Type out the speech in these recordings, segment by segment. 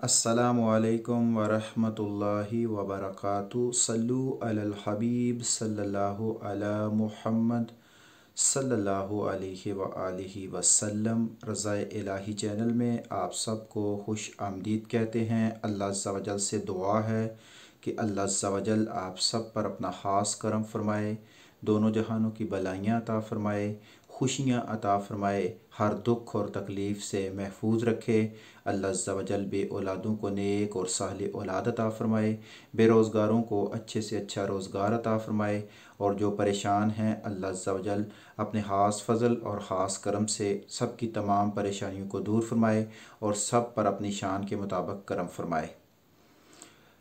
अस्सलामुअलैकुम वरहमतुल्लाहि वबरकातुहू। सल्लु अलल हबीब सल्लल्लाहु अला मुहम्मद सल्लल्लाहु अलैहि व आलिहि वसल्लम। रज़ाए इलाही चैनल में आप सबको खुश आमदीद कहते हैं। अल्लाह अज़्ज़ा वजल से दुआ है कि अल्लाह अज़्ज़ा वजल आप सब पर अपना ख़ास करम फरमाए, दोनों जहानों की भलाइयाँ अता फ़रमाए, खुशियाँ अता फ़रमाए, हर दुख और तकलीफ़ से महफूज रखे। अल्लाह अज़्ज़ा वजल बे औलादों को नेक और साले औलाद अता फ़रमाए, बेरोज़गारों को अच्छे से अच्छा रोज़गार अता फ़रमाए, और जो परेशान हैं अल्लाह अज़्ज़ा वजल अपने ख़ास फ़ज़ल और ख़ास करम से सब की तमाम परेशानियों को दूर फ़रमाए और सब पर अपनी शान के मुताबिक करम फ़रमाए।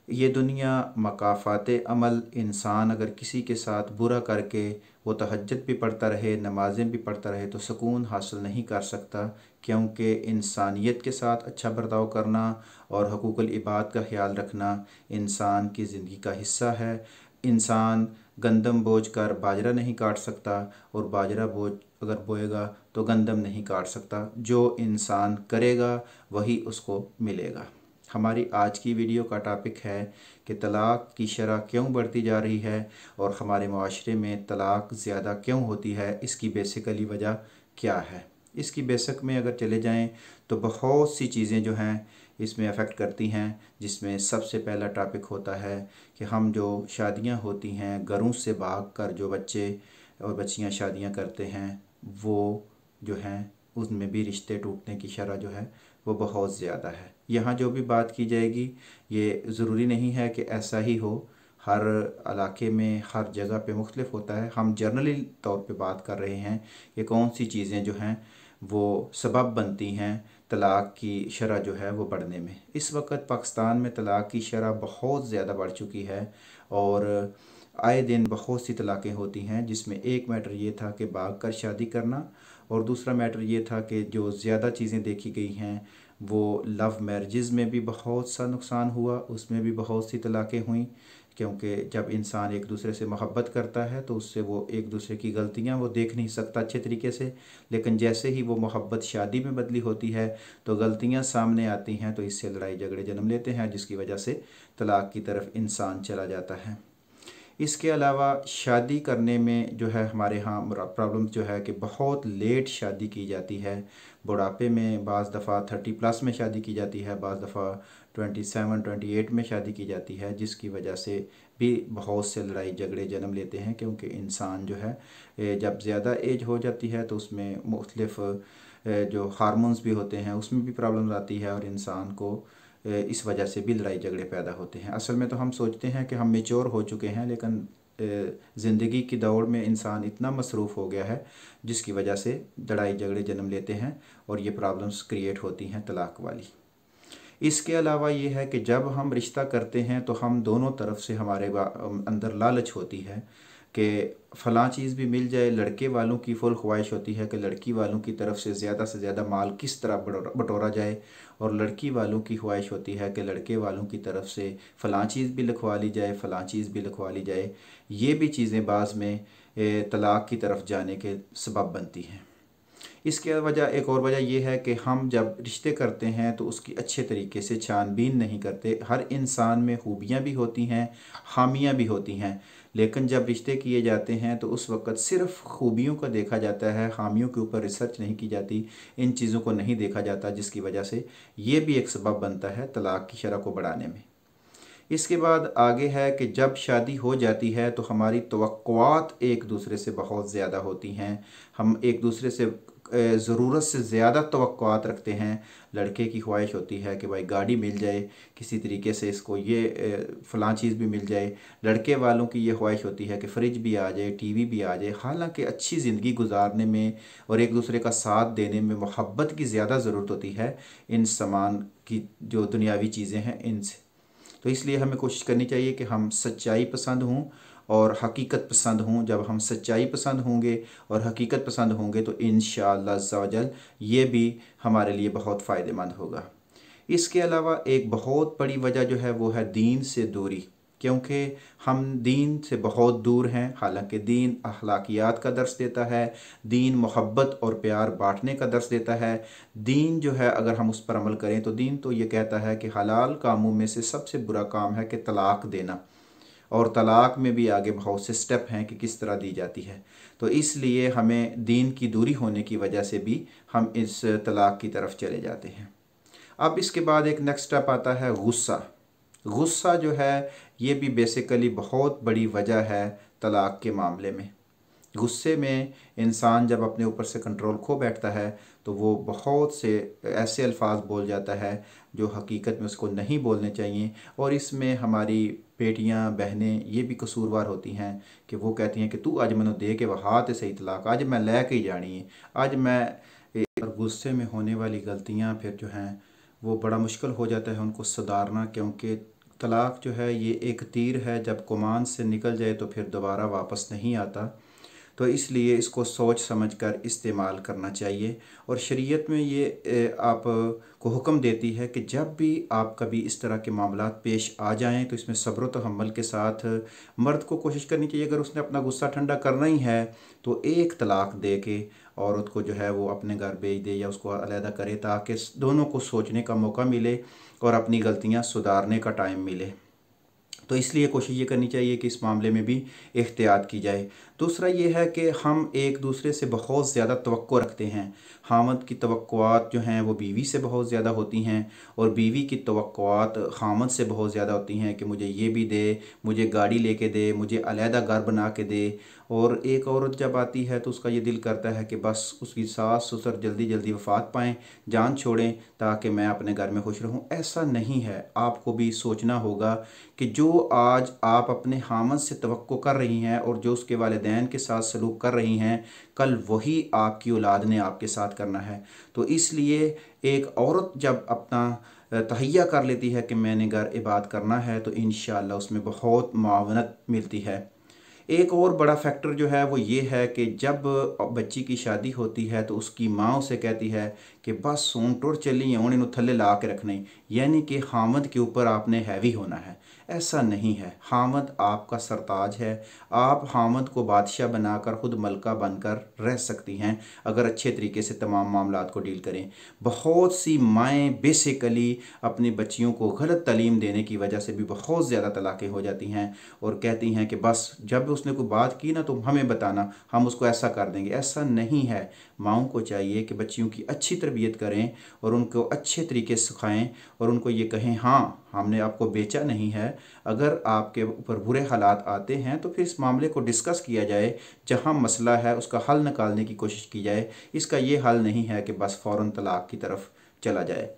ये दुनिया मकाफ़ात अमल, इंसान अगर किसी के साथ बुरा करके वो तहज्जुद भी पढ़ता रहे, नमाज़ें भी पढ़ता रहे, तो सुकून हासिल नहीं कर सकता, क्योंकि इंसानियत के साथ अच्छा बर्ताव करना और हकूक़ुल इबाद का ख्याल रखना इंसान की ज़िंदगी का हिस्सा है। इंसान गंदम बोझ कर बाजरा नहीं काट सकता, और बाजरा बोझ अगर बोएगा तो गंदम नहीं काट सकता। जो इंसान करेगा वही उसको मिलेगा। हमारी आज की वीडियो का टॉपिक है कि तलाक़ की शरह क्यों बढ़ती जा रही है और हमारे माशरे में तलाक़ ज़्यादा क्यों होती है, इसकी बेसिकली वजह क्या है। इसकी बेसिक में अगर चले जाएं तो बहुत सी चीज़ें जो हैं इसमें अफेक्ट करती हैं, जिसमें सबसे पहला टॉपिक होता है कि हम जो शादियां होती हैं, घरों से भाग कर जो बच्चे और बच्चियां शादियां करते हैं, वो जो हैं उसमें भी रिश्ते टूटने की शरह जो है वो बहुत ज़्यादा है। यहाँ जो भी बात की जाएगी ये ज़रूरी नहीं है कि ऐसा ही हो, हर इलाके में हर जगह पे मुख्तलिफ होता है। हम जनरली तौर पे बात कर रहे हैं कि कौन सी चीज़ें जो हैं वो सबब बनती हैं तलाक़ की शरह जो है वो बढ़ने में। इस वक्त पाकिस्तान में तलाक़ की शरह बहुत ज़्यादा बढ़ चुकी है और आए दिन बहुत सी तलाक़ें होती हैं, जिसमें एक मैटर ये था कि भाग कर शादी करना, और दूसरा मैटर ये था कि जो ज़्यादा चीज़ें देखी गई हैं वो लव मैरिजेज़ में भी बहुत सा नुकसान हुआ, उसमें भी बहुत सी तलाक़ें हुई, क्योंकि जब इंसान एक दूसरे से मोहब्बत करता है तो उससे वो एक दूसरे की गलतियां वो देख नहीं सकता अच्छे तरीके से, लेकिन जैसे ही वो मोहब्बत शादी में बदली होती है तो गलतियां सामने आती हैं, तो इससे लड़ाई झगड़े जन्म लेते हैं, जिसकी वजह से तलाक़ की तरफ इंसान चला जाता है। इसके अलावा शादी करने में जो है हमारे यहाँ प्रॉब्लम जो है कि बहुत लेट शादी की जाती है। बुढ़ापे में बाज़ दफ़ा 30+ में शादी की जाती है, बाज़ दफ़ा 27-28 में शादी की जाती है, जिसकी वजह से भी बहुत से लड़ाई झगड़े जन्म लेते हैं, क्योंकि इंसान जो है जब ज़्यादा एज हो जाती है तो उसमें मुख्तलिफ़ जो हार्मोन्स भी होते हैं उसमें भी प्रॉब्लम आती है, और इंसान को इस वजह से भी लड़ाई झगड़े पैदा होते हैं। असल में तो हम सोचते हैं कि हम मेच्योर हो चुके हैं, लेकिन ज़िंदगी की दौड़ में इंसान इतना मसरूफ़ हो गया है जिसकी वजह से लड़ाई झगड़े जन्म लेते हैं और ये प्रॉब्लम्स क्रिएट होती हैं तलाक़ वाली। इसके अलावा ये है कि जब हम रिश्ता करते हैं तो हम दोनों तरफ से हमारे अंदर लालच होती है कि फ़लाँ चीज़ भी मिल जाए। लड़के वालों की फुल ख्वाहिश होती है कि लड़की वालों की तरफ से ज़्यादा माल किस तरह बटोरा जाए, और लड़की वालों की ख्वाहिश होती है कि लड़के वालों की तरफ से फ़लाँ चीज़ भी लिखवा ली जाए, फ़लाँ चीज़ भी लिखवा ली जाए। ये भी चीज़ें बाज़ में तलाक़ की तरफ जाने के सबब बनती हैं। इसके वजह एक और वजह यह है कि हम जब रिश्ते करते हैं तो उसकी अच्छे तरीके से छानबीन नहीं करते। हर इंसान में खूबियाँ भी होती हैं, खामियाँ भी होती हैं, लेकिन जब रिश्ते किए जाते हैं तो उस वक़्त सिर्फ़ खूबियों को देखा जाता है, खामियों के ऊपर रिसर्च नहीं की जाती, इन चीज़ों को नहीं देखा जाता, जिसकी वजह से ये भी एक सबब बनता है तलाक़ की शरह को बढ़ाने में। इसके बाद आगे है कि जब शादी हो जाती है तो हमारी तवक्कुआत एक दूसरे से बहुत ज़्यादा होती हैं। हम एक दूसरे से ज़रूरत से ज़्यादा तवक्कुआत रखते हैं। लड़के की ख्वाहिश होती है कि भाई गाड़ी मिल जाए, किसी तरीके से इसको ये फ़लाँ चीज़ भी मिल जाए। लड़के वालों की ये ख्वाहिश होती है कि फ़्रिज भी आ जाए, टीवी भी आ जाए। हालांकि अच्छी ज़िंदगी गुजारने में और एक दूसरे का साथ देने में मोहब्बत की ज़्यादा ज़रूरत होती है इन सामान की, जो दुनियावी चीज़ें हैं इनसे। तो इसलिए हमें कोशिश करनी चाहिए कि हम सच्चाई पसंद हों और हकीकत पसंद हों। जब हम सच्चाई पसंद होंगे और हकीकत पसंद होंगे तो इंशाअल्लाह अज़्ज़ा वजल ये भी हमारे लिए बहुत फ़ायदेमंद होगा। इसके अलावा एक बहुत बड़ी वजह जो है वो है दीन से दूरी। क्योंकि हम दीन से बहुत दूर हैं। हालांकि दीन अखलाकियात का दर्स देता है, दीन मोहब्बत और प्यार बांटने का दर्स देता है। दीन जो है अगर हम उस पर अमल करें तो दीन तो ये कहता है कि हलाल कामों में से सबसे बुरा काम है कि तलाक देना, और तलाक में भी आगे बहुत से स्टेप हैं कि किस तरह दी जाती है। तो इसलिए हमें दीन की दूरी होने की वजह से भी हम इस तलाक की तरफ चले जाते हैं। अब इसके बाद एक नेक्स्ट स्टेप आता है गुस्सा। गुस्सा जो है ये भी बेसिकली बहुत बड़ी वजह है तलाक के मामले में। गुस्से में इंसान जब अपने ऊपर से कंट्रोल खो बैठता है तो वो बहुत से ऐसे अल्फाज बोल जाता है जो हकीकत में उसको नहीं बोलने चाहिए। और इसमें हमारी बेटियां बहनें ये भी कसूरवार होती हैं कि वो कहती हैं कि तू अज मैनू दे के वहा तो सही तलाक, अज मैं लैके ही जानी है, अज मैं। और गुस्से में होने वाली गलतियां फिर जो हैं वो बड़ा मुश्किल हो जाता है उनको सुधारना, क्योंकि तलाक जो है ये एक तीर है, जब कमान से निकल जाए तो फिर दोबारा वापस नहीं आता। तो इसलिए इसको सोच समझ कर इस्तेमाल करना चाहिए। और शरीयत में ये आप को हुक्म देती है कि जब भी आप कभी इस तरह के मामलात पेश आ जाएं तो इसमें सब्र व तहम्मुल के साथ मर्द को कोशिश करनी चाहिए, अगर उसने अपना गुस्सा ठंडा करना ही है तो एक तलाक दे के औरत को जो है वो अपने घर भेज दे या उसको अलहदा करे, ताकि दोनों को सोचने का मौका मिले और अपनी गलतियां सुधारने का टाइम मिले। तो इसलिए कोशिश ये करनी चाहिए कि इस मामले में भी एहतियात की जाए। दूसरा ये है कि हम एक दूसरे से बहुत ज़्यादा तवक्को रखते हैं। खामद की तवक्कुआत जो हैं वो बीवी से बहुत ज़्यादा होती हैं, और बीवी की तवक्कुआत खामद से बहुत ज़्यादा होती हैं कि मुझे ये भी दे, मुझे गाड़ी लेके दे, मुझे अलहदा घर बना के दे। और एक औरत जब आती है तो उसका ये दिल करता है कि बस उसकी सास ससुर जल्दी जल्दी वफ़ात पाएँ, जान छोड़ें, ताकि मैं अपने घर में खुश रहूं। ऐसा नहीं है। आपको भी सोचना होगा कि जो आज आप अपने हामद से तवक्को कर रही हैं और जो उसके वालिदैन के साथ सलूक कर रही हैं, कल वही आपकी औलाद ने आपके साथ करना है। तो इसलिए एक औरत जब अपना तहैया कर लेती है कि मैंने घर इबाद करना है तो इंशाअल्लाह उसमें बहुत मुआवनत मिलती है। एक और बड़ा फैक्टर जो है वो ये है कि जब बच्ची की शादी होती है तो उसकी माँ उसे कहती है कि बस हूँ टुर चली हूँ इन्हू थले ला के रखने, यानी कि हामद के ऊपर आपने हैवी होना है। ऐसा नहीं है। हामद आपका सरताज है। आप हामद को बादशाह बनाकर खुद मलका बनकर रह सकती हैं अगर अच्छे तरीके से तमाम मामलात को डील करें। बहुत सी माएँ बेसिकली अपनी बच्चियों को गलत तालीम देने की वजह से भी बहुत ज़्यादा तलाक़ें हो जाती हैं और कहती हैं कि बस जब उसने कोई बात की ना तो हमें बताना, हम उसको ऐसा कर देंगे। ऐसा नहीं है। माँओं को चाहिए कि बच्चियों की अच्छी तरबियत करें और उनको अच्छे तरीके से सिखाएं और उनको ये कहें हाँ हमने आपको बेचा नहीं है, अगर आपके ऊपर बुरे हालात आते हैं तो फिर इस मामले को डिस्कस किया जाए, जहाँ मसला है उसका हल निकालने की कोशिश की जाए। इसका ये हल नहीं है कि बस फ़ौरन तलाक की तरफ चला जाए।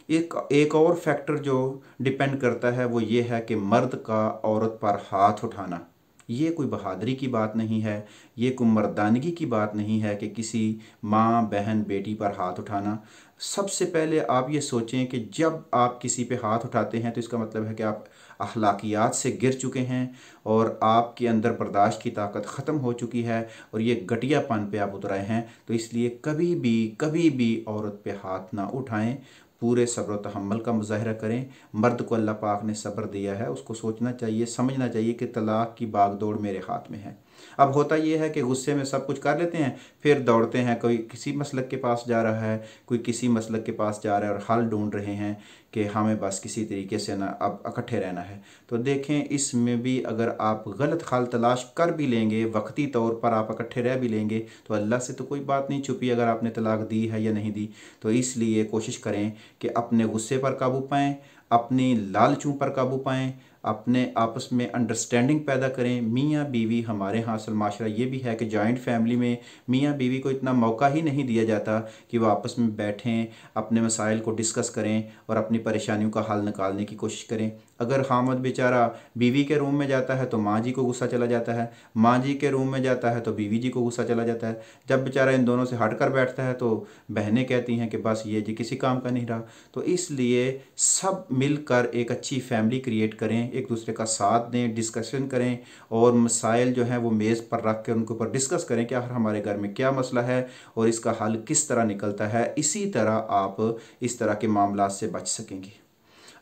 एक और फैक्टर जो डिपेंड करता है वो ये है कि मर्द का औरत पर हाथ उठाना। ये कोई बहादुरी की बात नहीं है, ये कोई मर्दानगी की बात नहीं है कि किसी माँ बहन बेटी पर हाथ उठाना। सबसे पहले आप ये सोचें कि जब आप किसी पे हाथ उठाते हैं तो इसका मतलब है कि आप अखलाकियात से गिर चुके हैं और आपके अंदर बर्दाश्त की ताकत ख़त्म हो चुकी है और ये घटियापन पे आप उतर आए हैं। तो इसलिए कभी भी औरत पे हाथ ना उठाएं। पूरे सब्र व तहम्मुल का मुज़ाहरा करें। मर्द को अल्लाह पाक ने सब्र दिया है, उसको सोचना चाहिए, समझना चाहिए कि तलाक की बागडोर मेरे हाथ में है। अब होता यह है कि गुस्से में सब कुछ कर लेते हैं, फिर दौड़ते हैं, कोई किसी मसलक के पास जा रहा है, कोई किसी मसलक के पास जा रहा है और हल ढूंढ रहे हैं कि हमें बस किसी तरीके से ना अब इकट्ठे रहना है। तो देखें इसमें भी अगर आप गलत हल तलाश कर भी लेंगे, वक्ती तौर पर आप इकट्ठे रह भी लेंगे, तो अल्लाह से तो कोई बात नहीं छुपी अगर आपने तलाक दी है या नहीं दी। तो इसलिए कोशिश करें कि अपने गुस्से पर काबू पाएँ, अपनी लालचों पर काबू पाएँ, अपने आपस में अंडरस्टैंडिंग पैदा करें। मियाँ बीवी हमारे यहाँ असल माशरा ये भी है कि जॉइंट फैमिली में मियाँ बीवी को इतना मौका ही नहीं दिया जाता कि वो आपस में बैठें, अपने मसाइल को डिस्कस करें और अपनी परेशानियों का हल निकालने की कोशिश करें। अगर खामद बेचारा बीवी के रूम में जाता है तो माँ जी को गुस्सा चला जाता है, माँ जी के रूम में जाता है तो बीवी जी को गुस्सा चला जाता है। जब बेचारा इन दोनों से हट कर बैठता है तो बहनें कहती हैं कि बस ये जी किसी काम का नहीं रहा। तो इसलिए सब मिलकर एक अच्छी फैमिली क्रिएट करें, एक दूसरे का साथ दें, डिस्कशन करें और मसाइल जो हैं वो मेज़ पर रख कर उनके ऊपर डिस्कस करें कि आखिर हमारे घर में क्या मसला है और इसका हल किस तरह निकलता है। इसी तरह आप इस तरह के मामला से बच सकेंगे।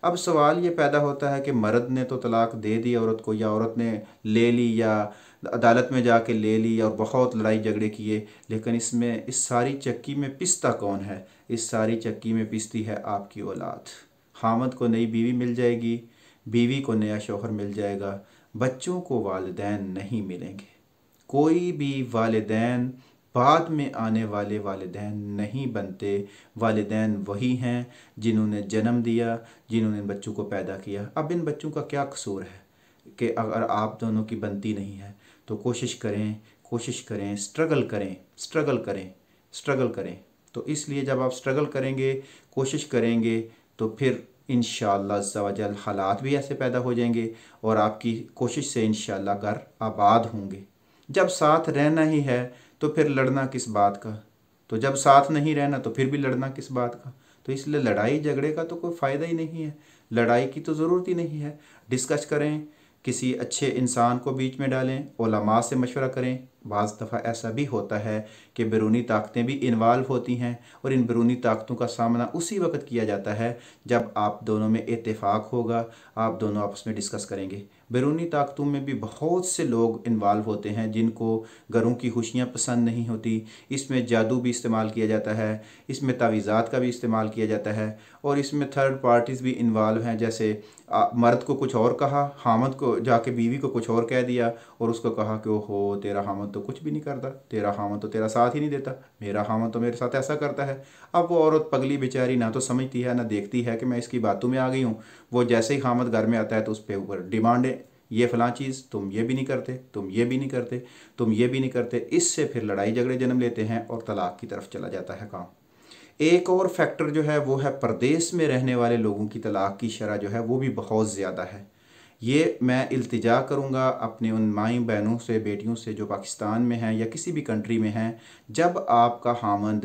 अब सवाल ये पैदा होता है कि मर्द ने तो तलाक दे दी औरत को, या औरत ने ले ली या अदालत में जाके ले ली और बहुत लड़ाई झगड़े किए, लेकिन इसमें इस सारी चक्की में पिसता कौन है? इस सारी चक्की में पिसती है आपकी औलाद। खामद को नई बीवी मिल जाएगी, बीवी को नया शौहर मिल जाएगा, बच्चों को वालिदैन नहीं मिलेंगे। कोई भी वालिदैन बाद में आने वाले वालिदैन नहीं बनते। वालिदैन वही हैं जिन्होंने जन्म दिया, जिन्होंने इन बच्चों को पैदा किया। अब इन बच्चों का क्या कसूर है कि अगर आप दोनों की बनती नहीं है तो कोशिश करें, स्ट्रगल करें, स्ट्रगल करें। तो इसलिए जब आप स्ट्रगल करेंगे, कोशिश करेंगे, तो फिर इंशाअल्लाह अज़्ज़ा हालात भी ऐसे पैदा हो जाएंगे और आपकी कोशिश से इंशाअल्लाह घर आबाद होंगे। जब साथ रहना ही है तो फिर लड़ना किस बात का? तो जब साथ नहीं रहना तो फिर भी लड़ना किस बात का? तो इसलिए लड़ाई झगड़े का तो कोई फ़ायदा ही नहीं है, लड़ाई की तो ज़रूरत ही नहीं है। डिस्कस करें, किसी अच्छे इंसान को बीच में डालें, उलमा से मशवरा करें। बाज़ दफ़ा ऐसा भी होता है कि बैरूनी ताकतें भी इन्वॉल्व होती हैं और इन बैरूनी ताकतों का सामना उसी वक्त किया जाता है जब आप दोनों में इत्तेफाक होगा, आप दोनों आपस में डिस्कस करेंगे। बैरूनी ताकतों में भी बहुत से लोग इन्वॉल्व होते हैं जिनको घरों की खुशियाँ पसंद नहीं होती। इसमें जादू भी इस्तेमाल किया जाता है, इसमें तावीज़ात का भी इस्तेमाल किया जाता है और इसमें थर्ड पार्टीज़ भी इन्वॉल्व हैं। जैसे मर्द को कुछ और कहा, हामद को जाके बीवी को कुछ और कह दिया और उसको कहा कि ओहो तेरा हामद तो कुछ भी नहीं करता, तेरा हामद तो तेरा साथ ही नहीं देता, मेरा हामद तो मेरे साथ ऐसा करता है। अब वो औरत पगली बेचारी ना तो समझती है ना देखती है कि मैं इसकी बातों में आ गई हूँ। वो जैसे ही हामद घर में आता है तो उस पर ऊपर डिमांडें, ये फ़लाँ चीज़, तुम ये भी नहीं करते, तुम ये भी नहीं करते, तुम ये भी नहीं करते। इससे फिर लड़ाई झगड़े जन्म लेते हैं और तलाक़ की तरफ चला जाता है काम। एक और फैक्टर जो है वो है परदेश में रहने वाले लोगों की तलाक़ की शरह जो है वो भी बहुत ज़्यादा है। ये मैं इल्तिजा करूँगा अपने उन माई बहनों से, बेटियों से जो पाकिस्तान में हैं या किसी भी कंट्री में हैं, जब आपका हामद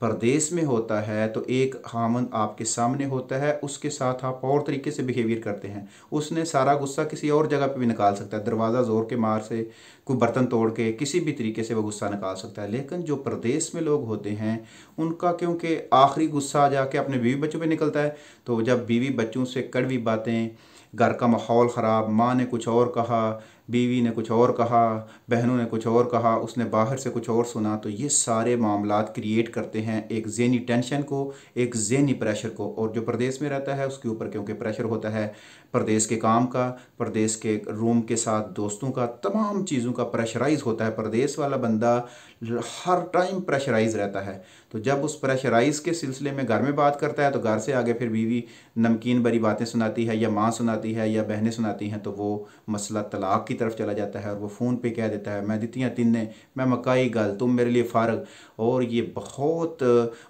परदेश में होता है तो एक हामद आपके सामने होता है, उसके साथ आप और तरीके से बिहेवियर करते हैं। उसने सारा गुस्सा किसी और जगह पे भी निकाल सकता है, दरवाज़ा ज़ोर के मार से, कोई बर्तन तोड़ के, किसी भी तरीके से वो गुस्सा निकाल सकता है। लेकिन जो परदेश में लोग होते हैं उनका क्योंकि आखिरी गुस्सा जाके अपने बीवी बच्चों पे निकलता है, तो जब बीवी बच्चों से कड़वी बातें, घर का माहौल ख़राब, माँ ने कुछ और कहा, बीवी ने कुछ और कहा, बहनों ने कुछ और कहा, उसने बाहर से कुछ और सुना, तो ये सारे मामलात क्रिएट करते हैं एक ज़हनी टेंशन को, एक ज़हनी प्रेशर को। और जो प्रदेश में रहता है उसके ऊपर क्योंकि प्रेशर होता है प्रदेश के काम का, प्रदेश के रूम के साथ दोस्तों का, तमाम चीज़ों का प्रेशराइज़ होता है। प्रदेश वाला बंदा हर टाइम प्रेशराइज़ रहता है। तो जब उस प्रेशराइज़ के सिलसिले में घर में बात करता है तो घर से आगे फिर बीवी नमकीन भरी बातें सुनाती है या माँ सुनाती है या बहनें सुनाती हैं, तो वो मसला तलाक़ की तरफ चला जाता है और वो फ़ोन पे कह देता है मैं दित्तियाँ तिन्ने, मैं मकाई गल, तुम मेरे लिए फ़ारग। और ये बहुत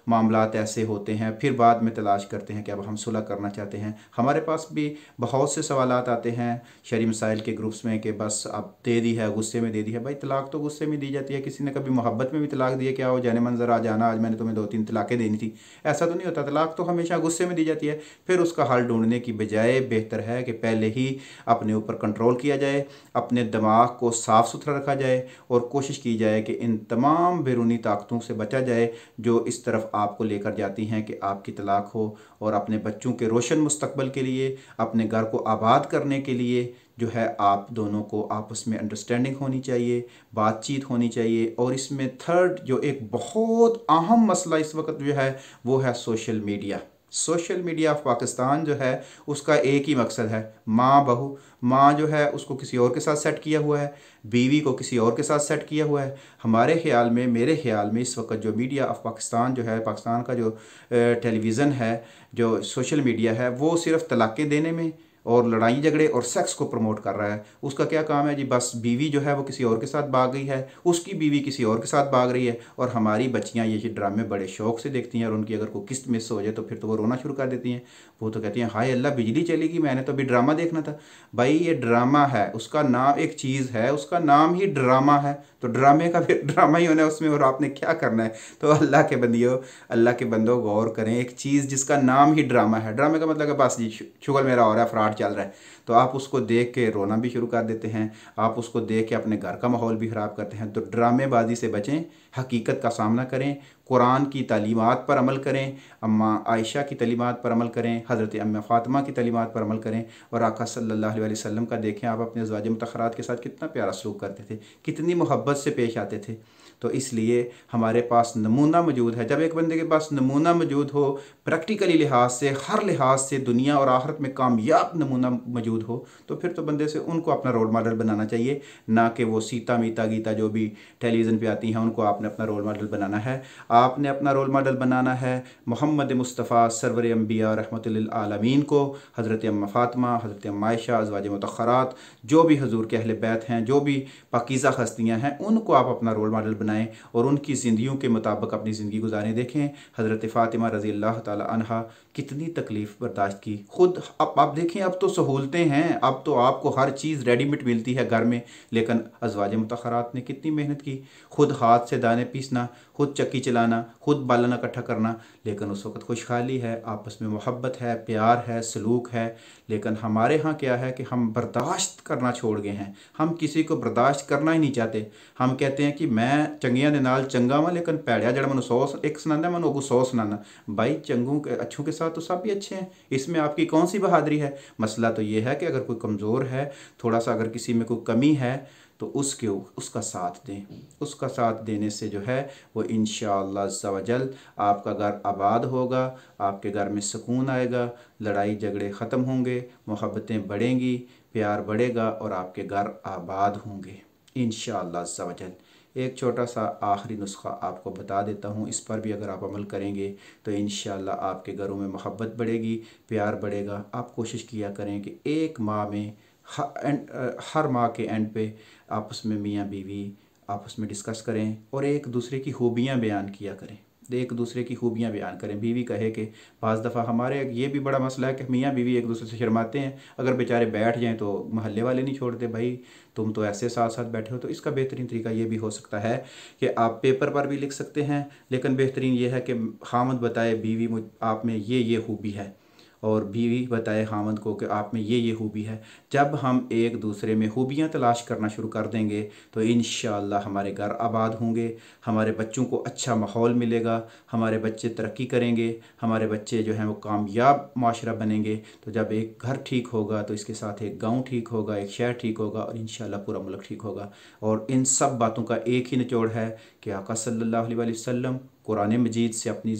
मामलात ऐसे होते हैं। फिर बाद में तलाश करते हैं कि अब हम सुलह करना चाहते हैं। हमारे पास भी बहुत से सवालात आते हैं शरई मसाइल के ग्रुप्स में कि बस अब दे दी है, गुस्से में दे दी है। भाई तलाक़ तो गुस्से में दी जाती है। किसी ने कभी मोहब्बत में भी तलाक़ दी है क्या? हो जाने मंजर आ जाना, आज मैंने तुम्हें 2-3 तलाक़ें देनी थी, ऐसा तो नहीं होता। तलाक़ तो हमेशा गुस्से में दी जाती है। फिर उसका हल ढूंढने की बजाय बेहतर है कि पहले ही अपने ऊपर कंट्रोल किया जाए, अपने दिमाग को साफ़ सुथरा रखा जाए और कोशिश की जाए कि इन तमाम बैरूनी ताकतों से बचा जाए जो इस तरफ आपको लेकर जाती हैं कि आपकी तलाक़ हो। और अपने बच्चों के रोशन मुस्तकबल के लिए, अपने घर को आबाद करने के लिए जो है आप दोनों को आपस में अंडरस्टैंडिंग होनी चाहिए, बातचीत होनी चाहिए। और इसमें थर्ड जो एक बहुत अहम मसला इस वक्त जो है वो है social media. Social media of Pakistan जो है उसका एक ही मकसद है, माँ बहू, माँ जो है उसको किसी और के साथ सेट किया हुआ है, बीवी को किसी और के साथ सेट किया हुआ है। हमारे ख्याल में, मेरे ख्याल में इस वक्त जो मीडिया ऑफ पाकिस्तान जो है, पाकिस्तान का जो टेलीविज़न है, जो सोशल मीडिया है, वो सिर्फ तलाक़ें देने में और लड़ाई झगड़े और सेक्स को प्रमोट कर रहा है। उसका क्या काम है जी? बस बीवी जो है वो किसी और के साथ भाग गई है, उसकी बीवी किसी और के साथ भाग रही है और हमारी बच्चियां ये ड्रामे बड़े शौक से देखती हैं और उनकी अगर कोई किस्त मिस हो जाए तो फिर तो वो रोना शुरू कर देती हैं। वो तो कहती हैं हाय अल्लाह बिजली चली गई, मैंने तो अभी ड्रामा देखना था। भाई ये ड्रामा है, उसका नाम एक चीज़ है, उसका नाम ही ड्रामा है, तो ड्रामे का फिर ड्रामा ही होना है उसमें और आपने क्या करना है। तो अल्लाह के बंदियों, अल्लाह के बंदों गौर करें, एक चीज़ जिसका नाम ही ड्रामा है, ड्रामे का मतलब है बस जी शुगल मेरा हो रहा है, फ्रॉड चिचियाट चल रहा है, तो आप उसको देख के रोना भी शुरू कर देते हैं, आप उसको देख के अपने घर का माहौल भी ख़राब करते हैं। तो ड्रामेबाजी से बचें, हकीकत का सामना करें, कुरान की तालीमात पर अमल करें, अम्मा आयशा की तालीमात पर अमल करें, हज़रत अम्मा फ़ातिमा की तालीमात पर अमल करें, और आका सल्लल्लाहु अलैहि वसल्लम का देखें आप अपने अज़वाज मुतहरात के साथ कितना प्यारा सलूक करते थे, कितनी मोहब्बत से पेश आते थे। तो इसलिए हमारे पास नमूना मौजूद है। जब एक बंदे के पास नमूना मौजूद हो, प्रैक्टिकली लिहाज से, हर लिहाज से, दुनिया और आखिरत में कामयाब नमूना मौजूद हो, तो फिर तो बंदे से उनको अपना रोल मॉडल बनाना चाहिए, ना कि वो सीता मीता गीता जो भी टेलीविज़न पे आती हैं उनको आपने अपना रोल मॉडल बनाना है। आपने अपना रोल मॉडल बनाना है मोहम्मद मुस्तफ़ा सरवर अंबिया रहमतुल लिल आलमीन को, हज़रत अम्मा फ़ातिमा, हज़रत अम्मा आयशा, अज़वाज मुतहरात, जो भी हजूर के अहले बैत हैं, जो भी पाकीज़ा हस्तियाँ हैं, उनको आप अपना रोल मॉडल बनाएं और उनकी ज़िंदगियों के मुताबिक अपनी ज़िंदगी गुजारें। देखें हज़रत फ़ातिमा रज़ी अल्लाह ताला अन्हा कितनी तकलीफ़ बर्दाश्त की खुद। अब आप देखें, अब तो सहूलतें हैं, अब तो आपको हर चीज़ रेडीमेड मिलती है घर में, लेकिन अज़वाज मुतहरात ने कितनी मेहनत की, खुद हाथ से दाने पीसना, खुद चक्की चलाना, खुद बालन इकट्ठा करना, लेकिन उस वक़्त खुशहाली है, आपस में मोहब्बत है, प्यार है, सलूक है। लेकिन हमारे यहाँ क्या है कि हम बर्दाश्त करना छोड़ गए हैं, हम किसी को बर्दाश्त करना ही नहीं चाहते। हम कहते हैं कि मैं चंगियां दे नाल चंगा वां, लेकिन भैड़िया जड़ा मैनू 100 एक सुनाना मैनू अगू 100 सुनाना। भाई चंगों के अच्छों के साथ तो सब भी अच्छे हैं, इसमें आपकी कौन सी बहादुरी है? मसला तो ये है कि अगर कोई कमज़ोर है, थोड़ा सा अगर किसी में कोई कमी है, तो उसका साथ दें। उसका साथ देने से जो है वो इंशाअल्लाह अज़्ज़ा वजल आपका घर आबाद होगा, आपके घर में सुकून आएगा, लड़ाई झगड़े ख़त्म होंगे, मोहब्बतें बढ़ेंगी, प्यार बढ़ेगा और आपके घर आबाद होंगे इंशाअल्लाह अज़्ज़ा वजल। एक छोटा सा आखिरी नुस्खा आपको बता देता हूँ, इस पर भी अगर आप अमल करेंगे तो इंशाअल्लाह आपके घरों में मोहब्बत बढ़ेगी, प्यार बढ़ेगा। आप कोशिश किया करें कि एक माह में हर माह के एंड पे आपस में मियाँ बीवी आपस में डिस्कस करें और एक दूसरे की खूबियाँ बयान किया करें, एक दूसरे की खूबियाँ बयान करें। बीवी कहे कि बाज़ दफ़ा हमारे ये भी बड़ा मसला है कि मियाँ बीवी एक दूसरे से शर्माते हैं, अगर बेचारे बैठ जाएं तो महल्ले वाले नहीं छोड़ते, भाई तुम तो ऐसे साथ साथ बैठे हो। तो इसका बेहतरीन तरीका ये भी हो सकता है कि आप पेपर पर भी लिख सकते हैं, लेकिन बेहतरीन ये है कि खामद बताए बीवी आप में ये खूबी है, और बीवी बताए खामद को कि आप में ये खूबी है। जब हम एक दूसरे में खूबियाँ तलाश करना शुरू कर देंगे तो इंशाअल्लाह हमारे घर आबाद होंगे, हमारे बच्चों को अच्छा माहौल मिलेगा, हमारे बच्चे तरक्की करेंगे, हमारे बच्चे जो हैं वो कामयाब माशरा बनेंगे। तो जब एक घर ठीक होगा तो इसके साथ एक गांव ठीक होगा, एक शहर ठीक होगा और इंशाअल्लाह पूरा मुल्क ठीक होगा। और इन सब बातों का एक ही निचोड़ है कि आका सल्लल्लाहु अलैहि वसल्लम कुरान मजीद से अपनी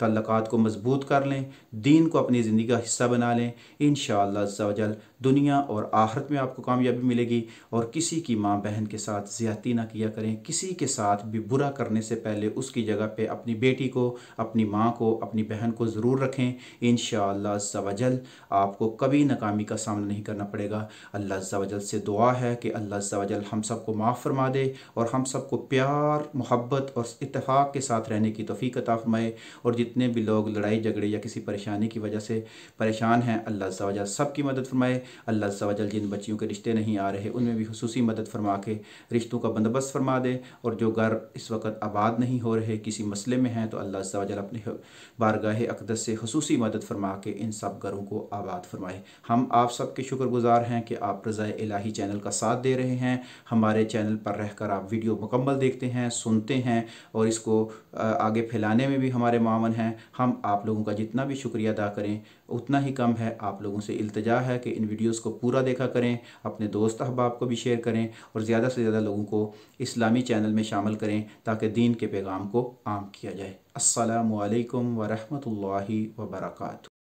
तल्लक़ात को मज़बूत कर लें, दीन को अपनी ज़िंदगी का हिस्सा बना लें। इंशाअल्लाह अज़्ज़ा वजल दुनिया और आखिरत में आपको कामयाबी मिलेगी। और किसी की माँ बहन के साथ ज़्यादती ना किया करें, किसी के साथ भी बुरा करने से पहले उसकी जगह पे अपनी बेटी को, अपनी माँ को, अपनी बहन को ज़रूर रखें। इंशाअल्लाह अज़्ज़ा वजल आपको कभी नाकामी का सामना नहीं करना पड़ेगा। अल्लाह अज़्ज़ा वजल से दुआ है कि अल्लाह अज़्ज़ा वजल हम सबको माफ़ फरमा दे और हम सबको प्यार, मोहब्बत और इत्तेफाक के साथ रहने की तौफ़ीक़ अता फ़रमाए। और जितने भी लोग लड़ाई झगड़े या किसी परेशानी की वजह से परेशान हैं, अल्लाह अज़्ज़ा वजल सबकी मदद फरमाए। अल्लाह अज़्ज़ा वजल जिन बच्चियों के रिश्ते नहीं आ रहे उनमें भी खुसूसी मदद फरमा के रिश्तों का बंदोबस्त फरमा दे। और जो घर इस वक्त आबाद नहीं हो रहे, किसी मसले में हैं, तो अल्लाह अज़्ज़ा वजल अपने बारगाह अक़दस से खुसूसी मदद फरमा के इन सब घरों को आबाद फरमाए। हम आप सब के शुक्रगुज़ार हैं कि आप रज़ाए इलाही चैनल का साथ दे रहे हैं। हमारे चैनल पर रहकर आप वीडियो मुकम्मल देखते हैं, सुनते हैं और इसको आगे फैलाने में भी हमारे मावन हैं। हम आप लोगों का जितना भी शुक्रिया अदा करें उतना ही कम है। आप लोगों से इल्तिजा है कि इन वीडियोस को पूरा देखा करें, अपने दोस्त अहबाब को भी शेयर करें और ज़्यादा से ज़्यादा लोगों को इस्लामी चैनल में शामिल करें ताकि दीन के पैगाम को आम किया जाए। अस्सलामु अलैकुम व रहमतुल्लाहि व बरकातहू।